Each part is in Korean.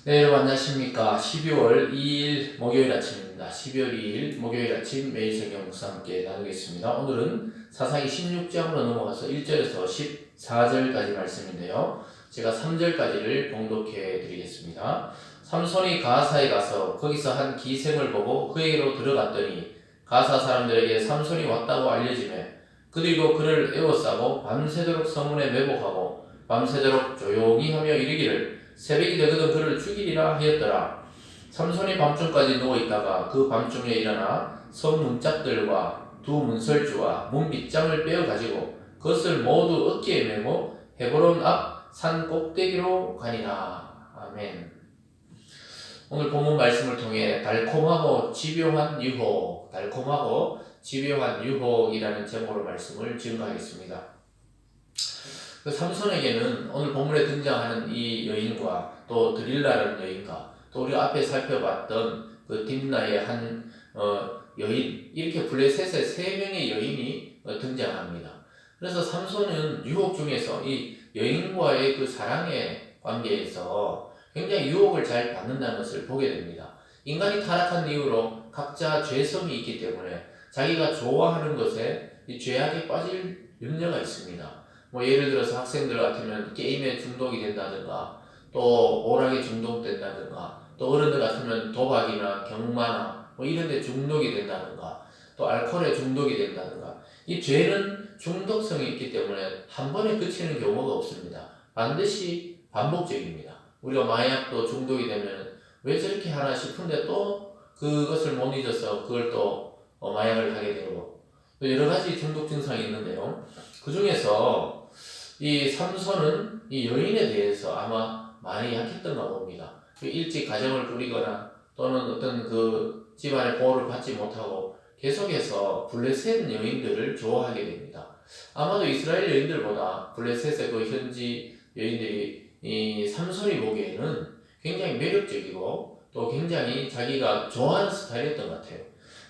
네, 여러분 안녕하십니까. 12월 2일 목요일 아침입니다. 12월 2일 목요일 아침 매일 성경 묵상 함께 나누겠습니다. 오늘은 사사기 16장으로 넘어가서 1절에서 14절까지 말씀인데요. 제가 3절까지를 봉독해 드리겠습니다. 삼손이 가사에 가서 거기서 한 기생을 보고 그에게로 들어갔더니 가사 사람들에게 삼손이 왔다고 알려지매 그들도 그를 에워싸고 밤새도록 성문에 매복하고 밤새도록 조용히 하며 이르기를 새벽이 되거든 그를 죽이리라 하였더라. 삼손이 밤중까지 누워있다가 그 밤중에 일어나 성 문짝들과 두 문설주와 문빗장을 빼어가지고 그것을 모두 어깨에 메고 헤브론 앞 산 꼭대기로 가니라. 아멘. 오늘 본문 말씀을 통해 달콤하고 집요한 유혹이라는 제목으로 말씀을 증거하겠습니다. 그 삼손에게는 오늘 본문에 등장하는 이 여인과 또 드릴라라는 여인과 또 우리가 앞에 살펴봤던 그 딥나의 한 여인, 이렇게 블레셋의 세 명의 여인이 등장합니다. 그래서 삼손은 유혹 중에서 이 여인과의 그 사랑의 관계에서 굉장히 유혹을 잘 받는다는 것을 보게 됩니다. 인간이 타락한 이후로 각자 죄성이 있기 때문에 자기가 좋아하는 것에 이 죄악에 빠질 염려가 있습니다. 예를 들어서 학생들 같으면 게임에 중독이 된다든가, 또 오락에 중독된다든가, 또 어른들 같으면 도박이나 경마나 이런 데 중독이 된다든가, 또 알코올에 중독이 된다든가. 이 죄는 중독성이 있기 때문에 한 번에 그치는 경우가 없습니다. 반드시 반복적입니다. 우리가 마약도 중독이 되면 왜 저렇게 하나 싶은데 또 그것을 못 잊어서 그걸 또 마약을 하게 되고, 또 여러 가지 중독 증상이 있는데요. 그 중에서 이 삼손은 이 여인에 대해서 아마 많이 약했던가 봅니다. 일찍 가정을 꾸리거나 또는 어떤 그 집안의 보호를 받지 못하고 계속해서 블레셋 여인들을 좋아하게 됩니다. 아마도 이스라엘 여인들보다 블레셋의 그 현지 여인들이 이 삼손이 보기에는 굉장히 매력적이고 또 굉장히 자기가 좋아하는 스타일이었던 것 같아요.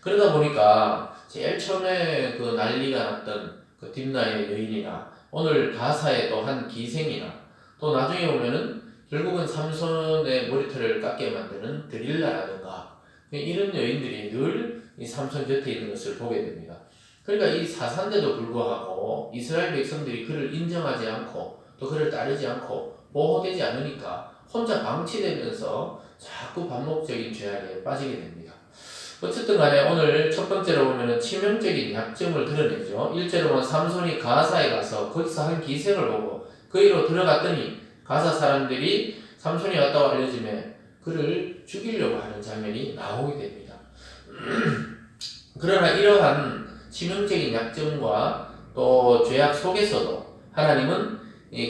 그러다 보니까 제일 처음에 그 난리가 났던 그 딥나의 여인이나 오늘 가사의 또 한 기생이나 또 나중에 보면은 결국은 삼손의 머리털을 깎게 만드는 드릴라라든가 이런 여인들이 늘 이 삼손 곁에 있는 것을 보게 됩니다. 그러니까 이 사사인데도 불구하고 이스라엘 백성들이 그를 인정하지 않고 또 그를 따르지 않고 보호되지 않으니까 혼자 방치되면서 자꾸 반복적인 죄악에 빠지게 됩니다. 어쨌든 간에 오늘 첫 번째로 보면은 치명적인 약점을 드러내죠. 1절에 보면 삼손이 가사에 가서 거기서 한 기생을 보고 그이로 들어갔더니 가사 사람들이 삼손이 왔다고 알려지면 그를 죽이려고 하는 장면이 나오게 됩니다. 그러나 이러한 치명적인 약점과 또 죄악 속에서도 하나님은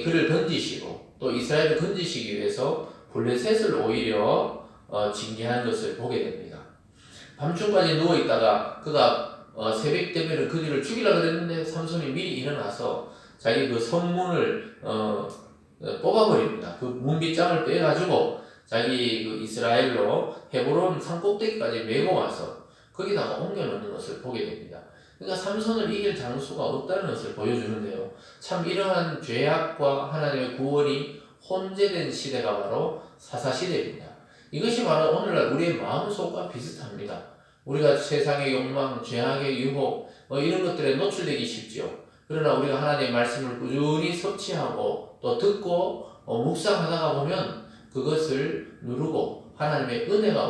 그를 건지시고 또 이스라엘을 건지시기 위해서 블레셋을 오히려 징계하는 것을 보게 됩니다. 밤중까지 누워있다가 그가 새벽 되면 그들을 죽이려고 그랬는데 삼손이 미리 일어나서 자기 그 성문을 뽑아버립니다. 그 문빗장을 빼가지고 자기 그 이스라엘로 헤브론 산꼭대기까지 메고 와서 거기다가 옮겨놓는 것을 보게 됩니다. 그러니까 삼손을 이길 장수가 없다는 것을 보여주는데요. 참 이러한 죄악과 하나님의 구원이 혼재된 시대가 바로 사사시대입니다. 이것이 바로 오늘날 우리의 마음속과 비슷합니다. 우리가 세상의 욕망, 죄악의 유혹 이런 것들에 노출되기 쉽지요. 그러나 우리가 하나님의 말씀을 꾸준히 섭취하고 또 듣고 묵상하다가 보면 그것을 누르고 하나님의 은혜가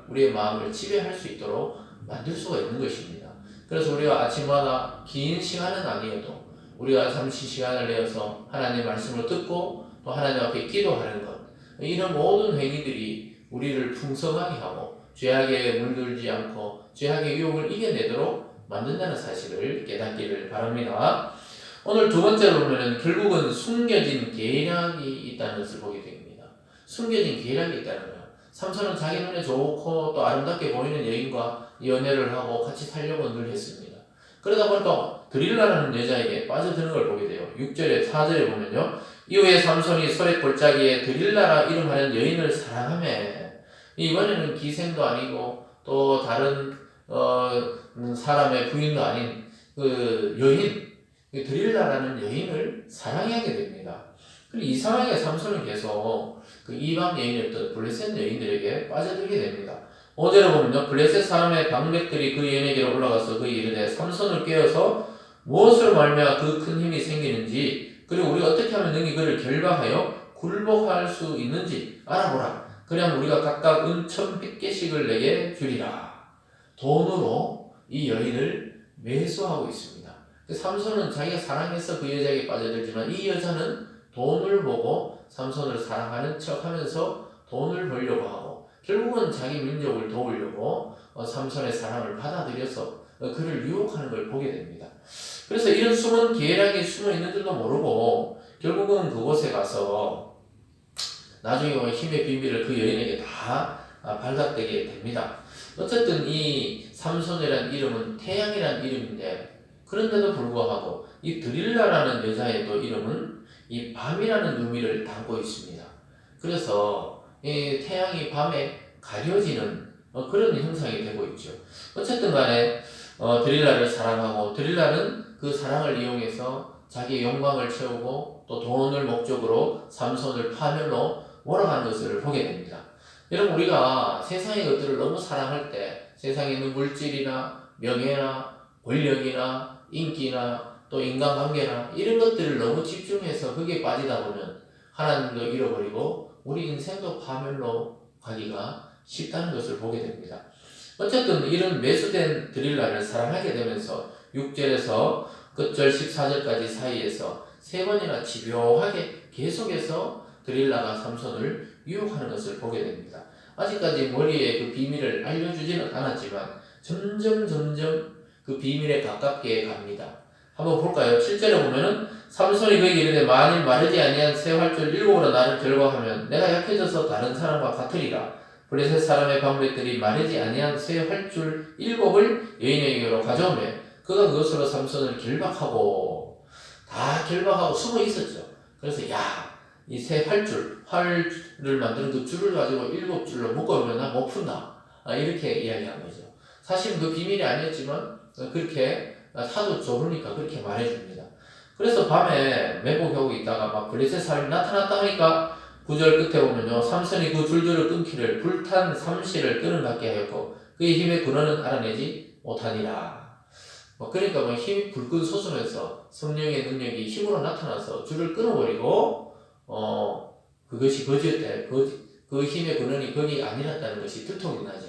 우리의 마음을 지배할 수 있도록 만들 수가 있는 것입니다. 그래서 우리가 아침마다 긴 시간은 아니어도 우리가 잠시 시간을 내어서 하나님의 말씀을 듣고 또 하나님 앞에 기도하는 것, 이런 모든 행위들이 우리를 풍성하게 하고 죄악에 물들지 않고 죄악의 유혹을 이겨내도록 만든다는 사실을 깨닫기를 바랍니다. 오늘 두 번째로 보면 결국은 숨겨진 계략이 있다는 것을 보게 됩니다. 숨겨진 계략이 있다는 거예요. 삼손은 자기 눈에 좋고 또 아름답게 보이는 여인과 연애를 하고 같이 살려고 늘 했습니다. 그러다 보니까 드릴라라는 여자에게 빠져드는 걸 보게 돼요. 6절에 4절에 보면요. 이후에 삼손이 소렛 골짜기에 드릴라라 이름하는 여인을 사랑하며 이번에는 기생도 아니고 또 다른 사람의 부인도 아닌 그 여인, 드릴라라는 여인을 사랑하게 됩니다. 그리고 이상하게 삼손은 계속 그 이방 여인이었던 블레셋 여인들에게 빠져들게 됩니다. 5절에 보면요. 블레셋 사람의 방백들이 그 여인에게로 올라가서 그에게 이르되 삼손을 깨어서 무엇으로 말미암아 그 큰 힘이 생기는지 그리고 우리가 어떻게 하면 능히 그를 결박하여 굴복할 수 있는지 알아보라. 그러면 우리가 각각 은 1,100개씩을 내게 주리라. 돈으로 이 여인을 매수하고 있습니다. 삼손은 자기가 사랑해서 그 여자에게 빠져들지만 이 여자는 돈을 보고 삼손을 사랑하는 척하면서 돈을 벌려고 하고 결국은 자기 민족을 도우려고 삼손의 사랑을 받아들여서 그를 유혹하는 걸 보게 됩니다. 그래서 이런 숨은 계략이 숨어 있는 줄도 모르고 결국은 그곳에 가서 나중에 힘의 비밀을 그 여인에게 다 발각되게 됩니다. 어쨌든 이 삼손이라는 이름은 태양이라는 이름인데 그런데도 불구하고 이 드릴라라는 여자의 또 이름은 이 밤이라는 의미를 담고 있습니다. 그래서 이 태양이 밤에 가려지는 그런 형상이 되고 있죠. 어쨌든 간에 드릴라를 사랑하고 드릴라는 그 사랑을 이용해서 자기의 영광을 채우고 또 돈을 목적으로 삼손을 파멸로 몰아간 것을 보게 됩니다. 여러분 우리가 세상의 것들을 너무 사랑할 때 세상에 있는 물질이나 명예나 권력이나 인기나 또 인간관계나 이런 것들을 너무 집중해서 거기에 빠지다 보면 하나님도 잃어버리고 우리 인생도 파멸로 가기가 쉽다는 것을 보게 됩니다. 어쨌든 이런 매수된 드릴라를 사랑하게 되면서 6절에서 끝절 14절까지 사이에서 3번이나 집요하게 계속해서 드릴라가 삼손을 유혹하는 것을 보게 됩니다. 아직까지 머리에 그 비밀을 알려주지는 않았지만 점점 그 비밀에 가깝게 갑니다. 한번 볼까요? 7절에 보면은 삼손이 그에게 이르되 만일 마르지 아니한 새 활줄 7으로 나를 결박하면 내가 약해져서 다른 사람과 같으리라. 블레셋 사람의 방백들이 마르지 아니한 새 활줄 7을 여인에게로 가져오매 그가 그것으로 삼손을 결박하고 다 결박하고 숨어 있었죠. 그래서 이 새 활을 만드는 그 줄을 가지고 7줄로 묶어오면 나 못 푼다. 이렇게 이야기한 거죠. 사실 그 비밀이 아니었지만 그렇게 하도 좋으니까 그렇게 말해줍니다. 그래서 밤에 매복하고 있다가 막 블레셋 사람이 나타났다 하니까 9절 끝에 보면요. 삼손이 그 줄줄을 끊기를 불탄 삼시를 끄는 같게 하였고 그의 힘의 근원은 알아내지 못하니라. 그러니까 힘이 불끈 솟으면서 성령의 능력이 힘으로 나타나서 줄을 끊어버리고 그것이 거지였대. 그 힘의 근원이 거기 아니랐다는 것이 들통이 나죠.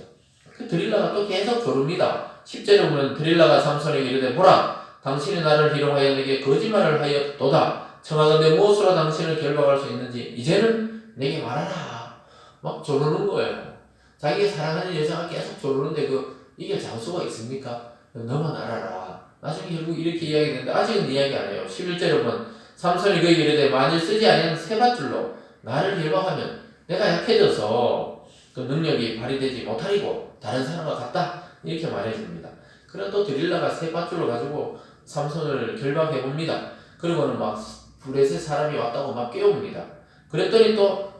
그 드릴라가 또 계속 조릅니다. 10절에 보면 드릴라가 삼손에게 이르되 보라 당신이 나를 희롱하여 내게 거짓말을 하였도다. 청하건대 무엇으로 당신을 결박할 수 있는지 이제는 내게 말하라. 막 조르는 거예요. 자기가 사랑하는 여자가 계속 조르는데 이게 장수가 있습니까? 너만 알아라. 나중에 결국 이렇게 이야기되는데 아직은 이야기 안 해요. 11절에 보면 삼손이 그에게 이르되 만일 쓰지 아니한 새 밧줄로 나를 결박하면 내가 약해져서 그 능력이 발휘되지 못하리고 다른 사람과 같다. 이렇게 말해줍니다. 그럼 또 드릴라가 새 밧줄을 가지고 삼손을 결박해 봅니다. 그리고는 막 블레셋 사람이 왔다고 막 깨웁니다. 그랬더니 또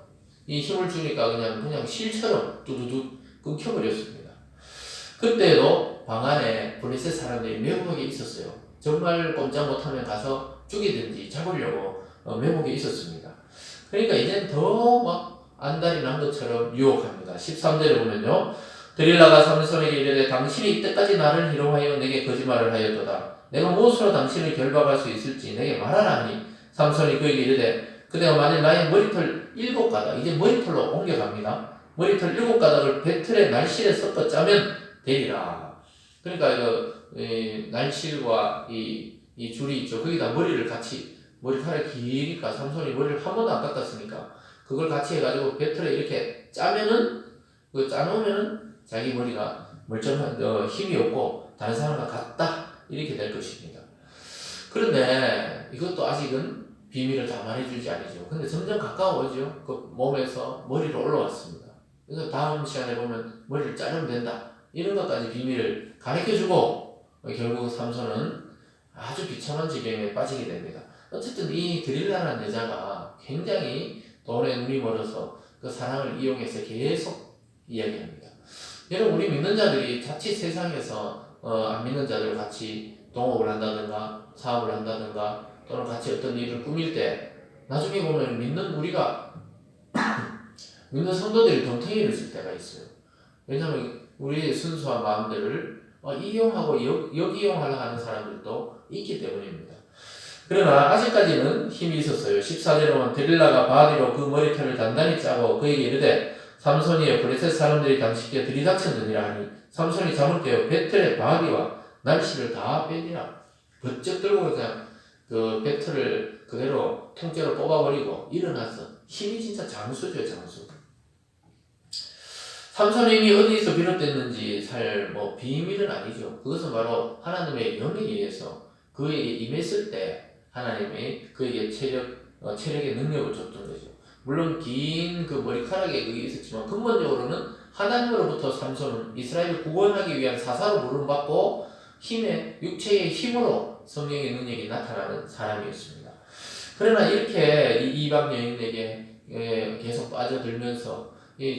이 힘을 주니까 그냥 실처럼 두두둑 끊겨버렸습니다. 그때도 방 안에 블레셋 사람들이 매복에 있었어요. 정말 꼼짝 못하면 가서 죽이든지 잡으려고 매복에 있었습니다. 그러니까 이제는 더 막 안달이 난 것처럼 유혹합니다. 13절에 보면요. 드릴라가 삼손에게 이르되 당신이 이때까지 나를 희롱하여 내게 거짓말을 하였도다. 내가 무엇으로 당신을 결박할 수 있을지 내게 말하라 하니 삼손이 그에게 이르되 그대가 만일 나의 머리털 7가닥 이제 머리털로 옮겨갑니다. 머리털 7가닥을 배틀의 날실에 섞어 짜면 되리라. 그러니까 날실과 이 줄이 있죠. 거기다 머리를 같이 머리카락이 기니까 삼손이 머리를 한 번도 안 깎았으니까 그걸 같이 해가지고 배틀에 이렇게 짜면은 짜놓으면은 자기 머리가 멀쩡한 힘이 없고 다른 사람과 같다 이렇게 될 것입니다. 그런데 이것도 아직은 비밀을 다 말해주지 않으죠. 근데 점점 가까워오죠. 그 몸에서 머리로 올라왔습니다. 그래서 다음 시간에 보면 머리를 자르면 된다. 이런 것까지 비밀을 가르쳐주고 결국 삼손은 아주 비참한 지경에 빠지게 됩니다. 어쨌든 이 드릴라라는 여자가 굉장히 돈에 눈이 멀어서 그 사랑을 이용해서 계속 이야기합니다. 여러분 우리 믿는 자들이 자칫 세상에서 안 믿는 자들 같이 동업을 한다든가 사업을 한다든가 또는 같이 어떤 일을 꾸밀 때 나중에 보면 믿는 성도들이 덤탱이를 쓸 때가 있어요. 왜냐하면 우리의 순수한 마음들을 이용하고 역이용하려 하는 사람들도 있기 때문입니다. 그러나 아직까지는 힘이 있었어요. 14절에 보면 데릴라가 바디로 그 머리털을 단단히 짜고 그에게 이르되 삼손이여 블레셋 사람들이 당신께 들이닥쳤느니라 하니 삼손이 잠을 깨어 배틀의 바디와 날씨를 다 빼니라. 번쩍 들고 그냥 그 배틀을 그대로 통째로 뽑아버리고 일어나서 힘이 진짜 장수죠, 장수. 삼손의 힘이 어디서 비롯됐는지 잘 비밀은 아니죠. 그것은 바로 하나님의 영에 의해서 그에게 임했을 때 하나님이 그에게 체력의 능력을 줬던 거죠. 물론 긴 그 머리카락에 그게 있었지만 근본적으로는 하나님으로부터 삼손은 이스라엘을 구원하기 위한 사사로 부름받고 육체의 힘으로 성령의 능력이 나타나는 사람이었습니다. 그러나 이렇게 이방 여인에게 계속 빠져들면서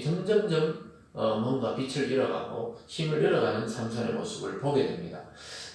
점점점 뭔가 빛을 잃어가고 힘을 잃어가는 삼손의 모습을 보게 됩니다.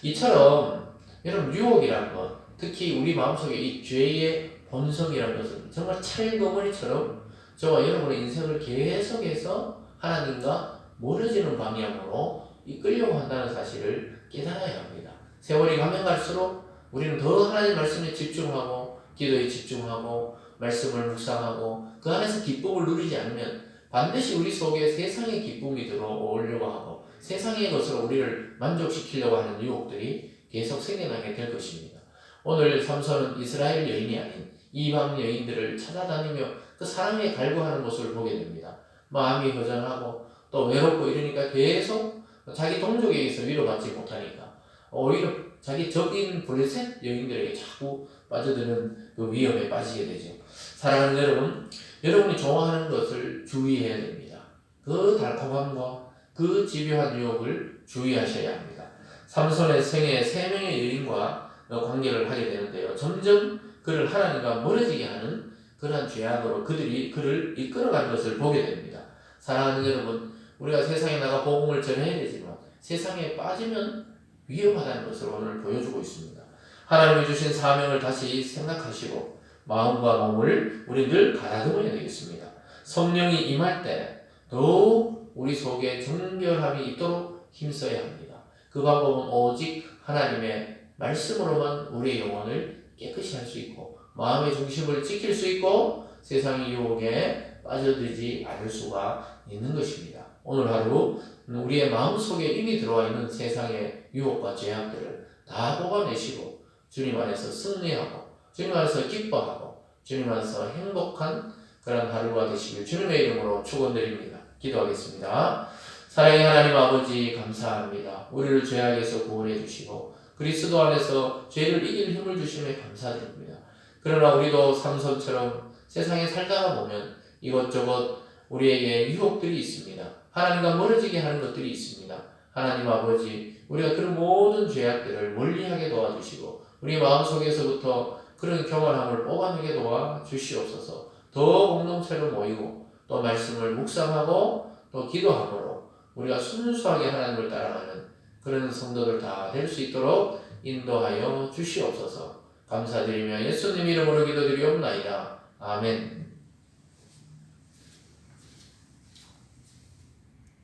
이처럼 여러분 유혹이라는 것, 특히 우리 마음속에 이 죄의 본성이라는 것은 정말 찰거머리처럼 저와 여러분의 인생을 계속해서 하나님과 멀어지는 방향으로 이끌려고 한다는 사실을 깨달아야 합니다. 세월이 가면 갈수록 우리는 더 하나님 말씀에 집중하고 기도에 집중하고 말씀을 묵상하고 그 안에서 기쁨을 누리지 않으면 반드시 우리 속에 세상의 기쁨이 들어오려고 하고 세상의 것으로 우리를 만족시키려고 하는 유혹들이 계속 생겨나게 될 것입니다. 오늘 삼손은 이스라엘 여인이 아닌 이방 여인들을 찾아다니며 그 사랑에 갈구하는 모습을 보게 됩니다. 마음이 허전하고 또 외롭고 이러니까 계속 자기 동족에게서 위로받지 못하니까 오히려 자기 적인 블레셋 여인들에게 자꾸 빠져드는 그 위험에 빠지게 되죠. 사랑하는 여러분, 여러분이 좋아하는 것을 주의해야 됩니다. 그 달콤함과 그 집요한 유혹을 주의하셔야 합니다. 삼손의 생애 3명의 여인과 관계를 하게 되는데요. 점점 그를 하나님과 멀어지게 하는 그러한 죄악으로 그들이 그를 이끌어가는 것을 보게 됩니다. 사랑하는 여러분, 우리가 세상에 나가 복음을 전해야 되지만 세상에 빠지면 위험하다는 것을 오늘 보여주고 있습니다. 하나님이 주신 사명을 다시 생각하시고 마음과 몸을 우리 늘 가다듬어야 되겠습니다. 성령이 임할 때 더욱 우리 속에 정결함이 있도록 힘써야 합니다. 그 방법은 오직 하나님의 말씀으로만 우리의 영혼을 깨끗이 할 수 있고 마음의 중심을 지킬 수 있고 세상의 유혹에 빠져들지 않을 수가 있는 것입니다. 오늘 하루 우리의 마음속에 이미 들어와 있는 세상의 유혹과 죄악들을 다 뽑아내시고 주님 안에서 승리하고 주님 안에서 기뻐하고 주님 안에서 행복한 그런 하루가 되시길 주님의 이름으로 축원드립니다. 기도하겠습니다. 사랑의 하나님 아버지 감사합니다. 우리를 죄악에서 구원해 주시고 그리스도 안에서 죄를 이길 힘을 주심에 감사드립니다. 그러나 우리도 삼손처럼 세상에 살다가 보면 이것저것 우리에게 유혹들이 있습니다. 하나님과 멀어지게 하는 것들이 있습니다. 하나님 아버지, 우리가 그런 모든 죄악들을 멀리하게 도와주시고 우리 마음속에서부터 그런 경건함을 뽑아내게 도와주시옵소서. 더 공동체로 모이고 또 말씀을 묵상하고 또 기도함으로 우리가 순수하게 하나님을 따라가는 그런 성도들 다 될 수 있도록 인도하여 주시옵소서. 감사드리며 예수님 이름으로 기도드리옵나이다. 아멘.